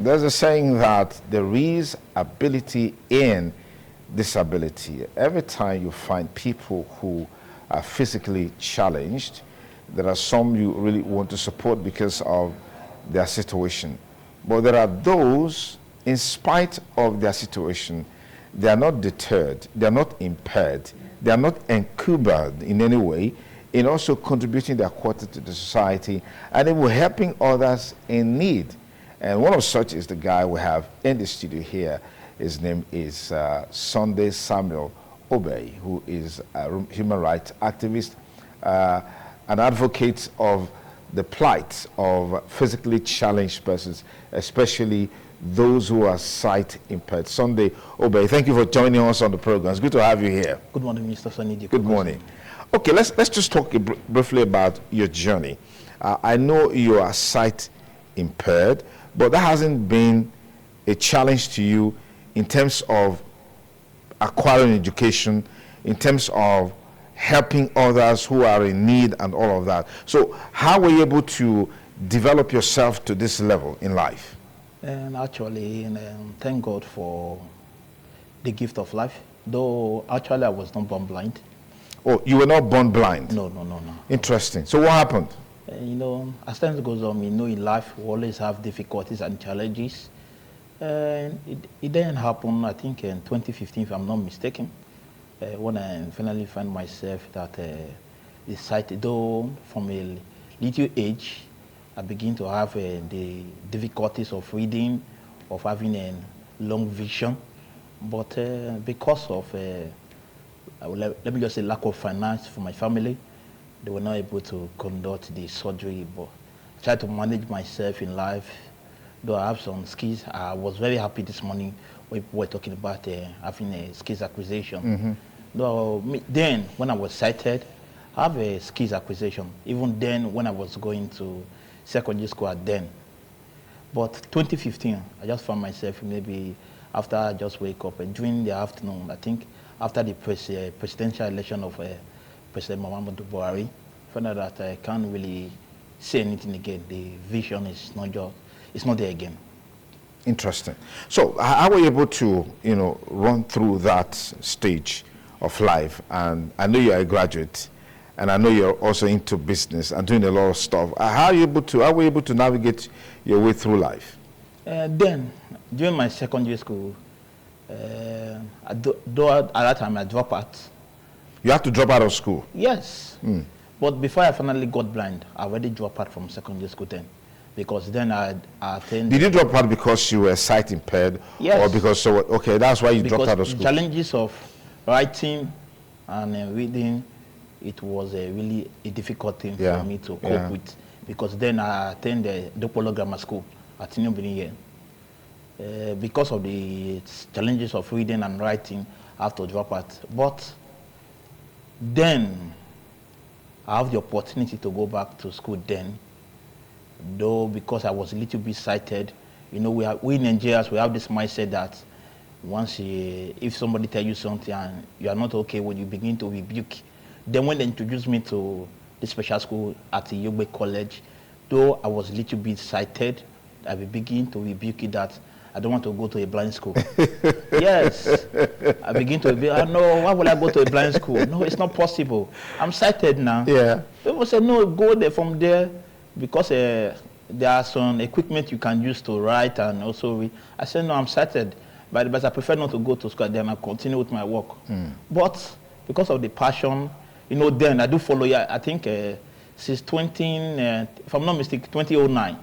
There's a saying that there is ability in disability. Every time you find people who are physically challenged, there are some you really want to support because of their situation. But there are those, in spite of their situation, they are not deterred, they are not impaired, they are not encumbered in any way in also contributing their quarter to the society and even helping others in need. And one of such is the guy we have in the studio here. His name is Sunday Samuel Obey, who is a human rights activist, an advocate of the plight of physically challenged persons, especially those who are sight impaired. Sunday Obey, thank you for joining us on the program. It's good to have you here. Good morning, Mr. Sanidi. Good morning. Okay, let's just talk briefly about your journey. I know you are sight impaired, but that hasn't been a challenge to you in terms of acquiring education, in terms of helping others who are in need and all of that. So how were you able to develop yourself to this level in life? And actually, thank God for the gift of life. Though actually I was not born blind. Oh, you were not born blind? No. Interesting. So what happened? As time goes on, in life we always have difficulties and challenges. And it didn't happen, I think, in 2015, if I'm not mistaken, when I finally found myself that the sight, though from a little age, I begin to have the difficulties of reading, of having a long vision. But because of, let me just say, lack of finance for my family, they were not able to conduct the surgery. But I tried to manage myself in life. Though I have some skills, I was very happy this morning when we were talking about having a skills acquisition. Mm-hmm. Though then, when I was sighted, I have a skills acquisition. Even then, when I was going to secondary school at then. But 2015, I just found myself maybe after I just wake up and during the afternoon, I think after the presidential election of President Muhammadu Buhari, I found out that I can't really see anything again. The vision is it's not there again. Interesting. So how were you able to, run through that stage of life? And I know you're a graduate, and I know you're also into business and doing a lot of stuff. How were you able to navigate your way through life? Then, during my secondary school, though at that time I dropped out. You had to drop out of school? Yes. But before I finally got blind, I already dropped out from secondary school then. Because then I attended. Did you drop out because you were sight impaired? Yes. Or because, okay, that's why you dropped out of school? Challenges of writing and reading, it was really a difficult thing for me to cope with. Because then I attended Dopolo Grammar School at Tinubu here. Because of the challenges of reading and writing, I have to drop out. But then I have the opportunity to go back to school then. Though because I was a little bit sighted, we Nigerians, we have this mindset that once if somebody tells you something and you are not okay, when you begin to rebuke. Then when they introduced me to the special school at the Yogbe College, though I was a little bit sighted, I begin to rebuke it that I don't want to go to a blind school. Yes. I begin to be, no, why would I go to a blind school? No, it's not possible. I'm sighted now. Yeah. People say, no, go there from there. Because there are some equipment you can use to write and also read. I said, no, I'm sighted. But I prefer not to go to school, then I continue with my work. But because of the passion, then I do follow you. I think since if I'm not mistaken, 2009,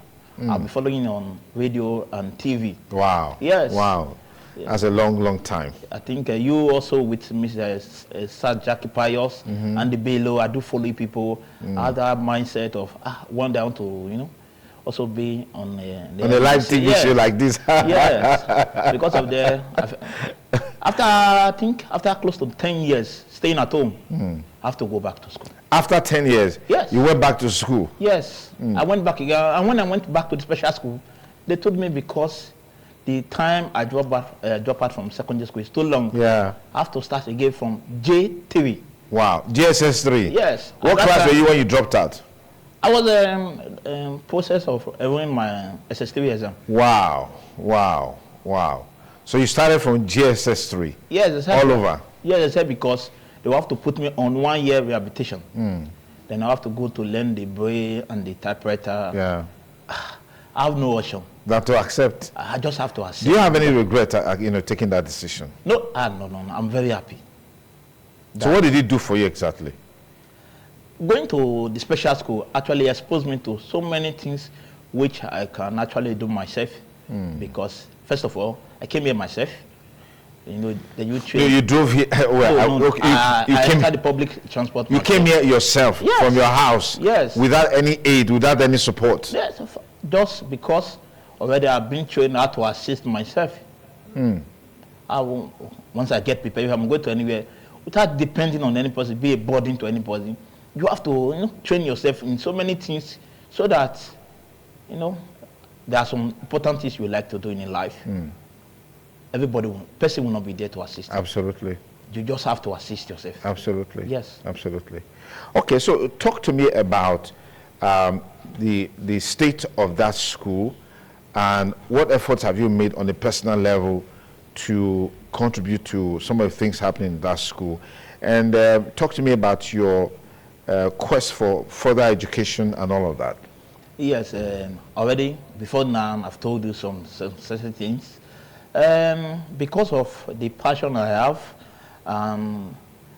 I'll be following on radio and TV. Wow. Yes. Wow. Yeah. That's a long, long time. I think you also with Mr. Sir Jackie Pius and the Bello, I do follow people. I have that mindset of one day I want to, also be on a live TV show like this. Yes. Because of after close to 10 years staying at home, I have to go back to school. After 10 years? Yes. You went back to school? Yes. I went back again. And when I went back to the special school, they told me because the time I drop out from secondary school is too long. Yeah. I have to start again from J3. Wow. JSS 3? Yes. What class were you when you dropped out? I was process of enrolling my SS3 exam. Wow. Wow. Wow. So you started from GSS 3? Yes, all over? Yes, I said because they will have to put me on 1 year rehabilitation. Then I have to go to learn the braille and the typewriter. Yeah. I have no option. That to accept? I just have to accept. Do you have any regret, taking that decision? No, no. I'm very happy. So what did it do for you exactly? Going to the special school actually exposed me to so many things which I can actually do myself. Because first of all, I came here myself. You drove here. I entered the public transport. You came here yourself, yes, from your house, yes, without any aid, without any support. Yes, just because already I've been trained how to assist myself. Once I get prepared, if I'm going to anywhere, without depending on any person, be a burden to anybody, you have to train yourself in so many things so that there are some important things you like to do in your life. Person will not be there to assist you. Absolutely. You just have to assist yourself. Absolutely. Yes. Absolutely. Okay, so talk to me about the state of that school and what efforts have you made on a personal level to contribute to some of the things happening in that school. And talk to me about your quest for further education and all of that. Yes, already before now I've told you some certain things. Because of the passion I have,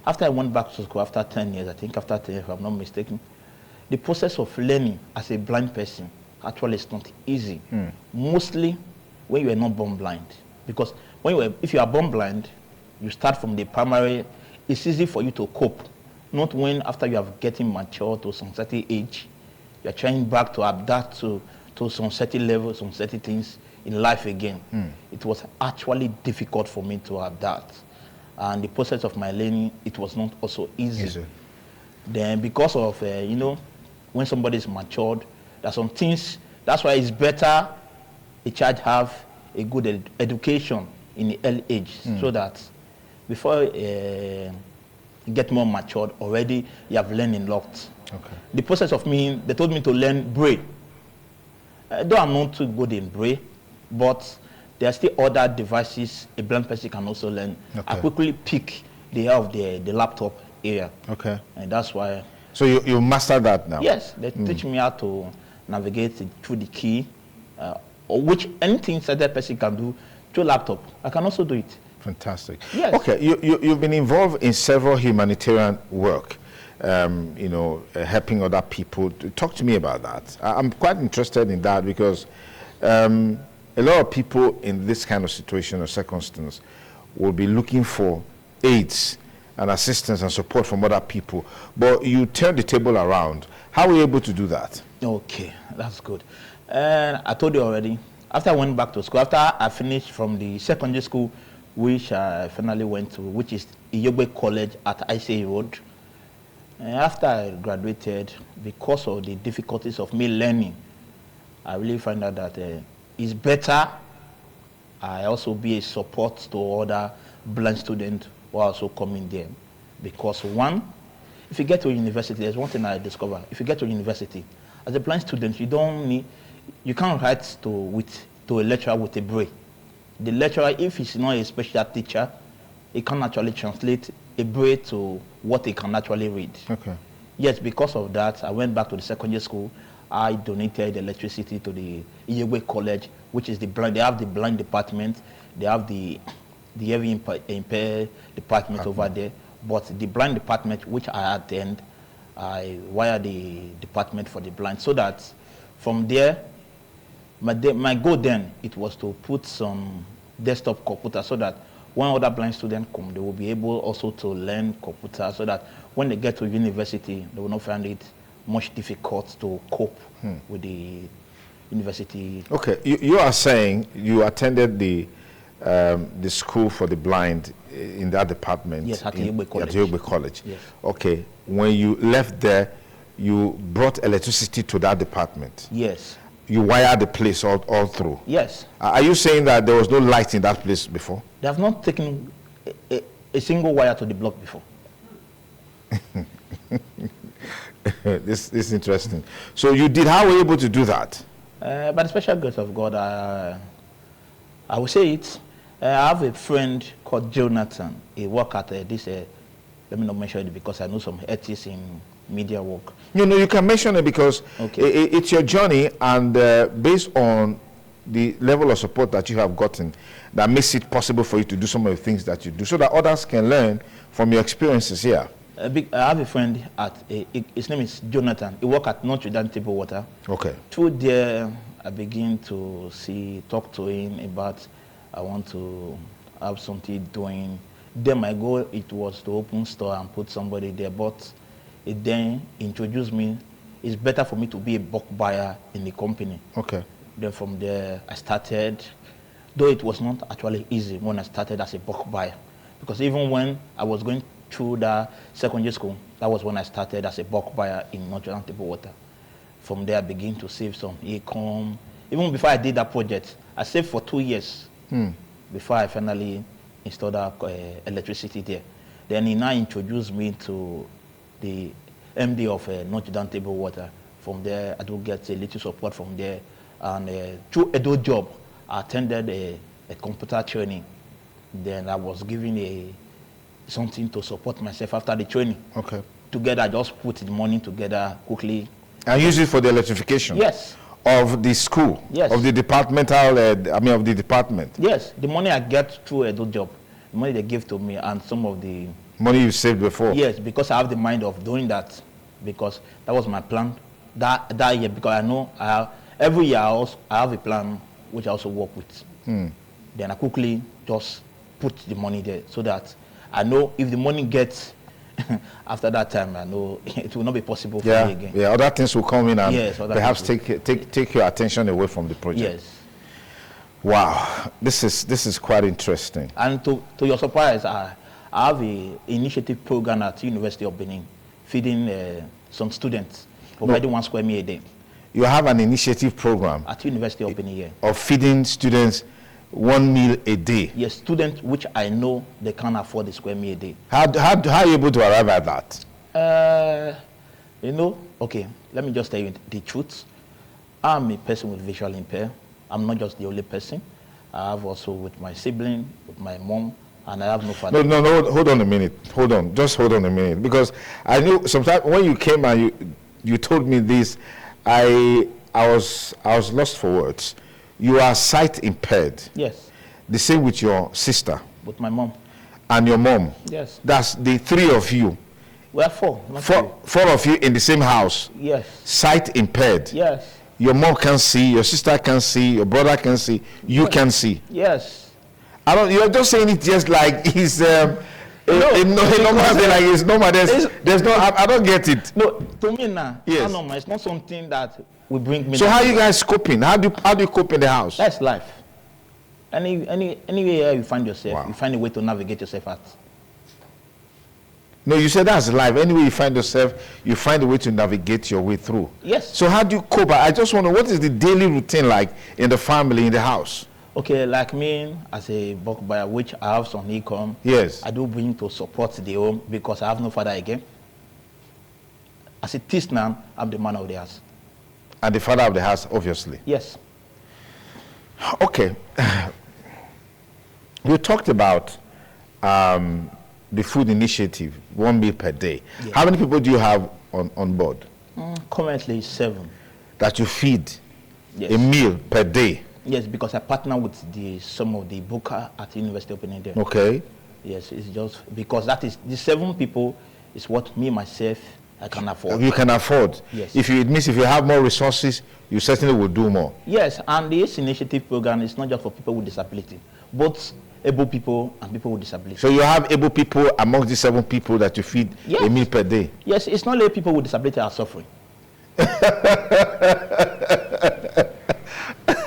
after I went back to school after 10 years, I think after 10 years if I'm not mistaken, the process of learning as a blind person actually is not easy. Mostly when you are not born blind. Because if you are born blind, you start from the primary, it's easy for you to cope. Not when after you have getting mature to some certain age, you are trying back to adapt to some certain level, some certain things in life again. It was actually difficult for me to adapt. And the process of my learning, it was not also easy. Then because of, when somebody is matured, there's some things, that's why it's better a child have a good education in the early age, so that before you get more matured, already you have learned a lot. Okay. The process of me, they told me to learn braille. Though I'm not too good in braille, but there are still other devices a blind person can also learn. Okay. I quickly pick the laptop area. Okay. And that's why. So you mastered that now? Yes, they teach me how to navigate through the key, or anything that person can do through laptop. I can also do it. Fantastic. Yes. Okay, you've been involved in several humanitarian work, helping other people. Talk to me about that. I'm quite interested in that because a lot of people in this kind of situation or circumstance will be looking for aids and assistance and support from other people. But you turn the table around. How were you able to do that? Okay, that's good. And I told you already, after I went back to school, after I finished from the secondary school, which I finally went to, which is Iyogbe College at ICA Road. And after I graduated, because of the difficulties of me learning, I really find out that it's better I also be a support to other blind students who are also coming there. Because one, if you get to university, there's one thing I discovered. If you get to university, as a blind student, you can't write to a lecturer with a braille. The lecturer, if he's not a special teacher, he can actually translate a braille to what he can actually read. Okay. Yes, because of that, I went back to the secondary school. I donated electricity to the Iyogbe College, which is the blind. They have the blind department. They have the heavy impaired department over there. But the blind department, which I attend, I wired the department for the blind, so that from there, my goal then, it was to put some desktop computer so that when other blind students come, they will be able also to learn computer so that when they get to university, they will not find it much difficult to cope with the university. Okay, you are saying you attended the school for the blind in that department? Yes, at Iyogbe College. At Iyogbe College. Yes. Okay, when you left there, you brought electricity to that department? Yes. You wired the place all through? Yes. Are you saying that there was no light in that place before? They have not taken a single wire to the block before. This is interesting. So you did, how were you able to do that? By the special grace of God, I will say it. I have a friend called Jonathan. He works at this, let me not mention it because I know some ethics in media work. You can mention it because it's your journey, and based on the level of support that you have gotten, that makes it possible for you to do some of the things that you do, so that others can learn from your experiences here. I have a friend his name is Jonathan. He works at Notre Dame Table Water. Okay. Through there, I begin to talk to him about I want to have something doing. Then my goal, it was to open store and put somebody there, but it then introduced me. It's better for me to be a bulk buyer in the company. Okay. Then from there, I started, though it was not actually easy when I started as a bulk buyer, because even when I was going through the secondary school, that was when I started as a bulk buyer in Notre Dame Table Water. From there, I began to save some income. Even before I did that project, I saved for 2 years before I finally installed electricity there. Then he now introduced me to the MD of Notre Dame Table Water. From there, I do get a little support from there. And through a job, I attended a computer training. Then I was given something to support myself after the training. Okay. Together, I just put the money together quickly. And use it for the electrification? Yes. Of the school? Yes. Of the departmental, of the department? Yes. The money I get through a job, the money they give to me, and some of the... Money you saved before? Yes, because I have the mind of doing that, because that was my plan that year, because I know every year I have a plan which I also work with. Then I quickly just put the money there so that I know if the money gets after that time, I know it will not be possible for me again. Yeah, other things will come in and perhaps take your attention away from the project. Yes. Wow, this is quite interesting. And to your surprise, I have an initiative program at University of Benin, feeding some students, providing 1 square meal a day. You have an initiative program at University of Benin, of feeding students 1 meal a day? Yes, students which I know they can't afford a square meal a day. How are you able to arrive at that? Okay, let me just tell you the truth. I'm a person with visual impairment. I'm not just the only person. I have also with my sibling, with my mom, and I have no father. No, hold on a minute. Just hold on a minute. Because I knew sometimes when you came and you told me this, I was lost for words. You are sight impaired. Yes. The same with your sister. With my mom. And your mom. Yes. That's the 3 of you. We are 4. Four of you in the same house. Yes. Sight impaired. Yes. Your mom can see, your sister can see, your brother can see, you can see. Yes. You're just saying it just like it's normal thing, like it's normal. There's no. I don't get it. No, to me now, yes. It's not something that will bring me. So how are you guys coping? How do you cope in the house? That's life. Anywhere you find yourself, wow. You find a way to navigate yourself out. No, you said that's life. Anywhere you find yourself, you find a way to navigate your way through. Yes. So how do you cope? I just wonder, what is the daily routine like in the family, in the house? Okay, like me, as a bulk buyer, which I have some income. Yes. I do bring to support the home because I have no father again. As it is now, I'm the man of the house. And the father of the house, obviously. Yes. Okay. We talked about the food initiative, 1 meal per day. Yes. How many people do you have on board? Currently 7. That you feed? Yes. A meal per day? Yes, because I partner with some of the booker at University of Benin. Okay. Yes, it's just because that is the 7 people is what me myself I can afford. You can afford. Yes. If you have more resources, you certainly will do more. Yes, and this initiative program is not just for people with disability, both able people and people with disability. So you have able people among the 7 people that you feed yes. a meal per day? Yes, it's not only people with disability are suffering.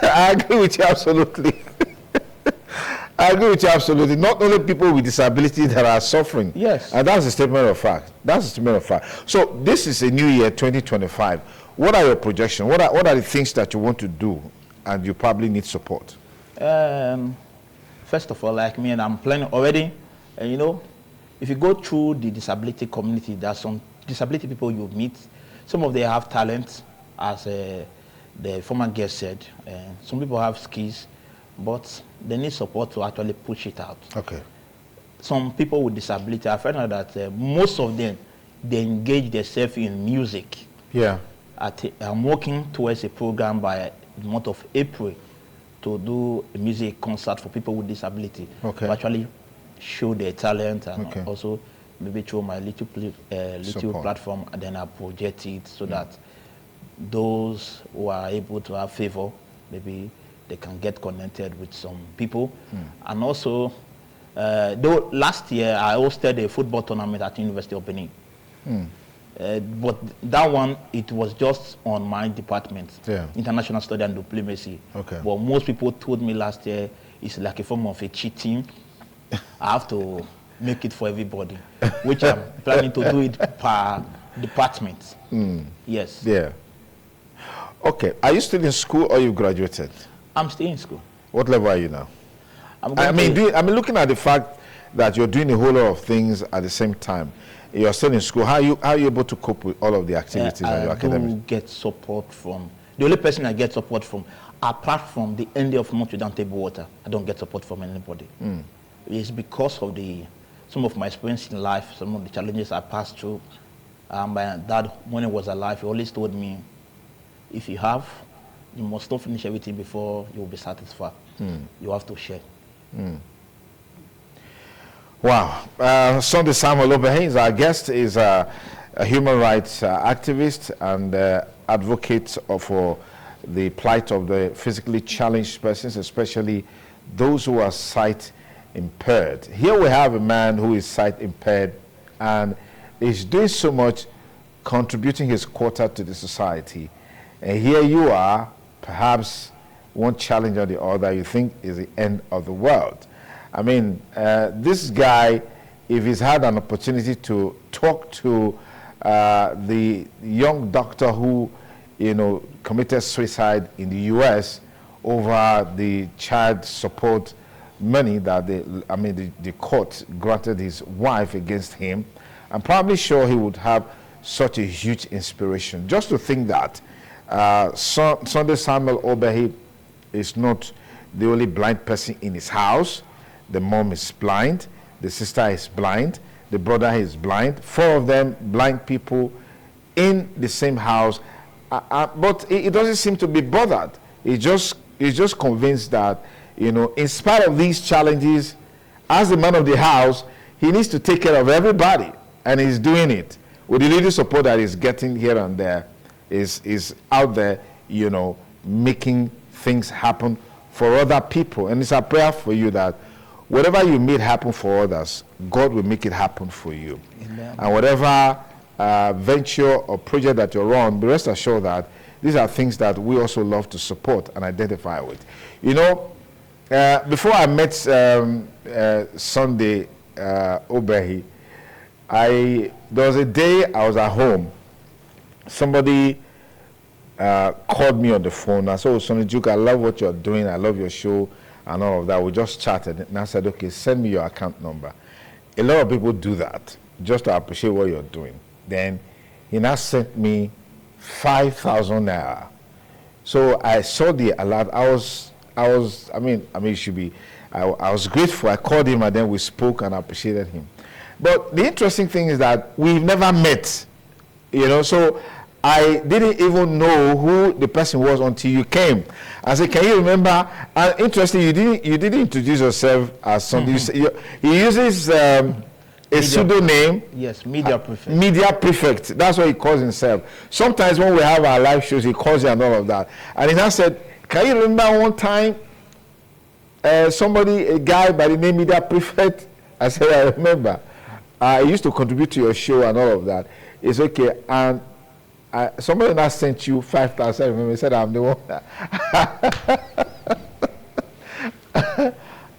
I agree with you absolutely. I agree with you absolutely. Not only people with disability that are suffering. Yes. And that's a statement of fact. That's a statement of fact. So this is a new year, 2025. What are your projections? What are the things that you want to do and you probably need support? First of all, like me, and I'm planning already, if you go through the disability community, there are some disability people you meet. Some of them have talent, as the former guest said. Some people have skills, but they need support to actually push it out. Okay. Some people with disability, I found out that most of them, they engage themselves in music. Yeah. I'm working towards a program by the month of April to do a music concert for people with disability. Okay. To actually show their talent and also maybe through my little platform, and then I project it so that those who are able to have favor, maybe they can get connected with some people. And also, though last year I hosted a football tournament at University of Benin. But that one, it was just on my department, international study and diplomacy. Okay. But most people told me last year it's like a form of a cheating. I have to make it for everybody, which I'm planning to do it per department. Yes. Yeah. Okay. Are you still in school or you graduated? I'm still in school. What level are you now? I mean, looking at the fact that you're doing a whole lot of things at the same time, you're still in school. How are you able to cope with all of the activities and your academics? I do get support from, the only person I get support from, apart from the ND of Notre Dame Table Water, I don't get support from anybody. It's because of some of my experience in life, some of the challenges I passed through. My dad, when he was alive, he always told me, if you have, you must not finish everything before you will be satisfied. You have to share. Wow. Sunday Samuel Obehe, our guest, is a human rights activist and advocate for the plight of the physically challenged persons, especially those who are sight impaired. Here we have a man who is sight impaired and is doing so much, contributing his quota to the society. And here you are, perhaps one challenge or the other you think is the end of the world. I mean, this guy, if he's had an opportunity to talk to the young doctor who, committed suicide in the U.S. over the child support money that the court granted his wife against him, I'm probably sure he would have such a huge inspiration. Just to think that Sunday Samuel Obehe is not the only blind person in his house. The mom is blind, the sister is blind, the brother is blind, 4 of them blind people in the same house. But he doesn't seem to be bothered. He's just convinced that, in spite of these challenges, as the man of the house, he needs to take care of everybody, and he's doing it. With the little support that he's getting here and there, is out there, making things happen for other people. And it's a prayer for you that whatever you made happen for others, God will make it happen for you. Amen. And whatever venture or project that you're on, be rest assured that these are things that we also love to support and identify with. Before I met Sunday Obehe, there was a day I was at home. Somebody called me on the phone. I said, "Oh, Sonny Duke, I love what you're doing. I love your show and all of that." We just chatted. And I said, "Okay, send me your account number." A lot of people do that just to appreciate what you're doing. Then he now sent me 5,000 naira. So I saw the alert. I was grateful. I called him and then we spoke and appreciated him. But the interesting thing is that we've never met, so I didn't even know who the person was until you came. I said, "Can you remember?" Interesting, you didn't introduce yourself as something. He uses a pseudonym. Yes, Media Prefect. Media Prefect. That's what he calls himself. Sometimes when we have our live shows, he calls you and all of that. And he now said, "Can you remember one time a guy by the name Media Prefect?" I said, "I remember. I used to contribute to your show and all of that." It's okay. And somebody now sent you 5,000. I remember, he said, "I'm the one."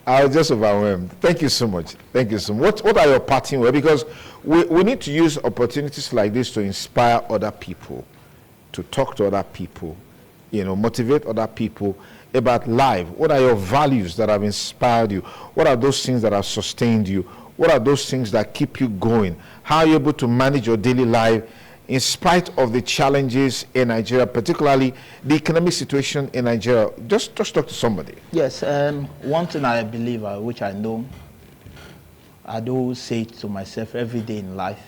I was just overwhelmed. Thank you so much. Thank you so much. What are your parting words? Because we need to use opportunities like this to inspire other people, to talk to other people, motivate other people about life. What are your values that have inspired you? What are those things that have sustained you? What are those things that keep you going? How are you able to manage your daily life in spite of the challenges in Nigeria, particularly the economic situation in Nigeria? Just talk to somebody. Yes, one thing I believe, which I know, I do say to myself every day in life,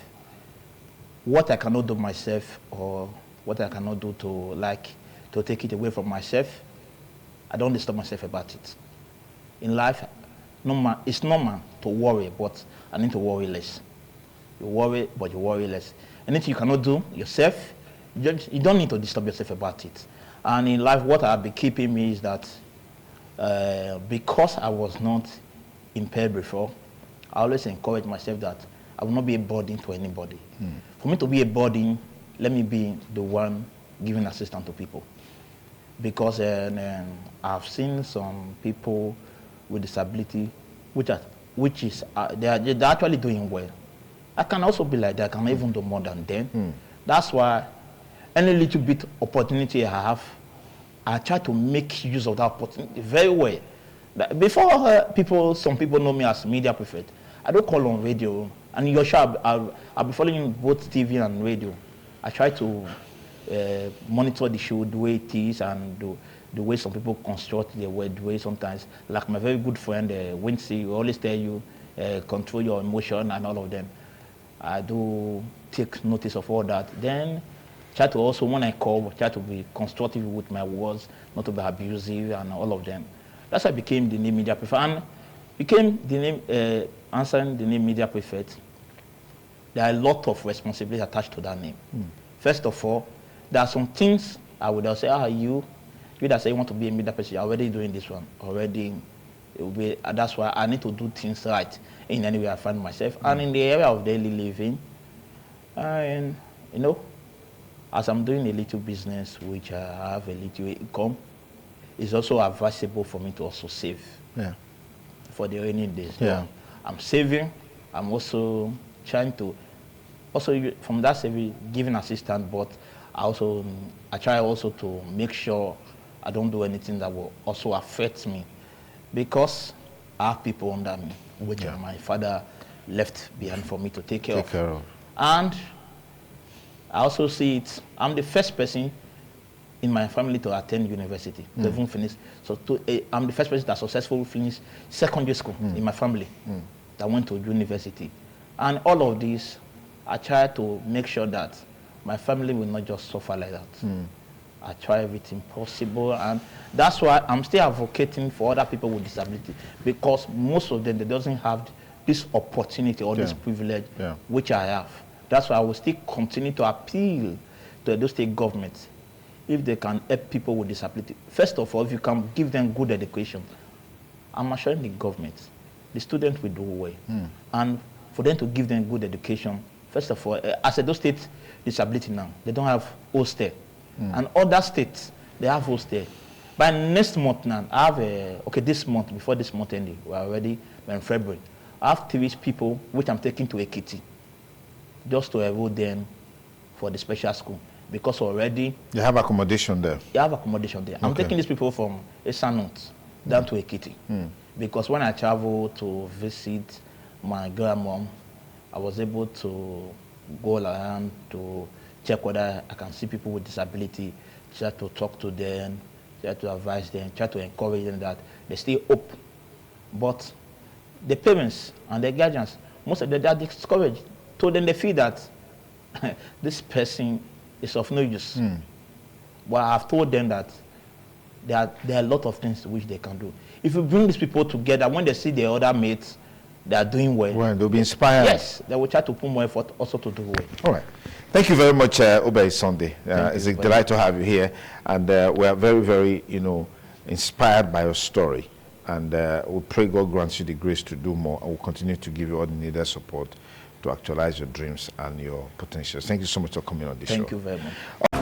what I cannot do myself, or what I cannot do to take it away from myself, I don't disturb myself about it. In life, it's normal to worry, but I need to worry less. You worry, but you worry less. Anything you cannot do yourself, you don't need to disturb yourself about it. And in life, what I've been keeping me is that because I was not impaired before, I always encourage myself that I will not be a burden to anybody. For me to be a burden, let me be the one giving assistance to people. Because I've seen some people with disability, they're actually doing well. I can also be like that. I can even do more than them. That's why any little bit opportunity I have, I try to make use of that opportunity very well. Before some people know me as media prefect, I don't call on radio. And you're sure I'll be following both TV and radio. I try to monitor the show the way it is, and the way some people construct their word, the way sometimes, like my very good friend Wincy, who always tell you, control your emotion and all of them. I do take notice of all that. Then try to also, when I call, try to be constructive with my words, not to be abusive and all of them. That's why I became the name media prefect. And became the name, answering the name media prefect. There are a lot of responsibilities attached to that name. First of all, there are some things I would say, you that say you want to be a media person, you're already doing this one. Already, that's why I need to do things right in any way I find myself. And in the area of daily living, and as I'm doing a little business, which I have a little income, it's also advisable for me to also save for the rainy days. So I'm saving. I'm also trying to, from that saving, giving assistance, but I try also to make sure I don't do anything that will also affect me, because I have people under me, which my father left behind for me to take care of. And I also see it, I'm the first person in my family to attend university, to even finish. So I'm the first person that successfully finished secondary school in my family that went to university. And all of this, I try to make sure that my family will not just suffer like that. I try everything possible, and that's why I'm still advocating for other people with disability, because most of them, they doesn't have this opportunity or this privilege which I have. That's why I will still continue to appeal to the state government if they can help people with disability. First of all, if you can give them good education, I'm assuring the government, the students will do well. And for them to give them good education, first of all, as a state disability now, they don't have hostel. And other states, they have hostel. By next month now, I have this month, before this month ending, we're already in February, I have 3 people which I'm taking to Ekiti, just to enroll them for the special school. Because already... You have accommodation there? You have accommodation there. I'm taking these people from Esanot down to Ekiti. Because when I travel to visit my grandmom, I was able to go around to check whether I can see people with disability, try to talk to them, try to advise them, try to encourage them that they stay up. But the parents and the guardians, most of them, they are discouraged. Told them they feel that this person is of no use. But I've told them that there are a lot of things which they can do. If you bring these people together, when they see their other mates, they are doing well. They'll be inspired. Yes, they will try to put more effort also to do well. All right. Thank you very much, Obey Sunday. It's a delight to have you here. And we are very, very, inspired by your story. And we pray God grants you the grace to do more, and we'll continue to give you all the needed support to actualize your dreams and your potentials. Thank you so much for coming on this show. Thank you very much.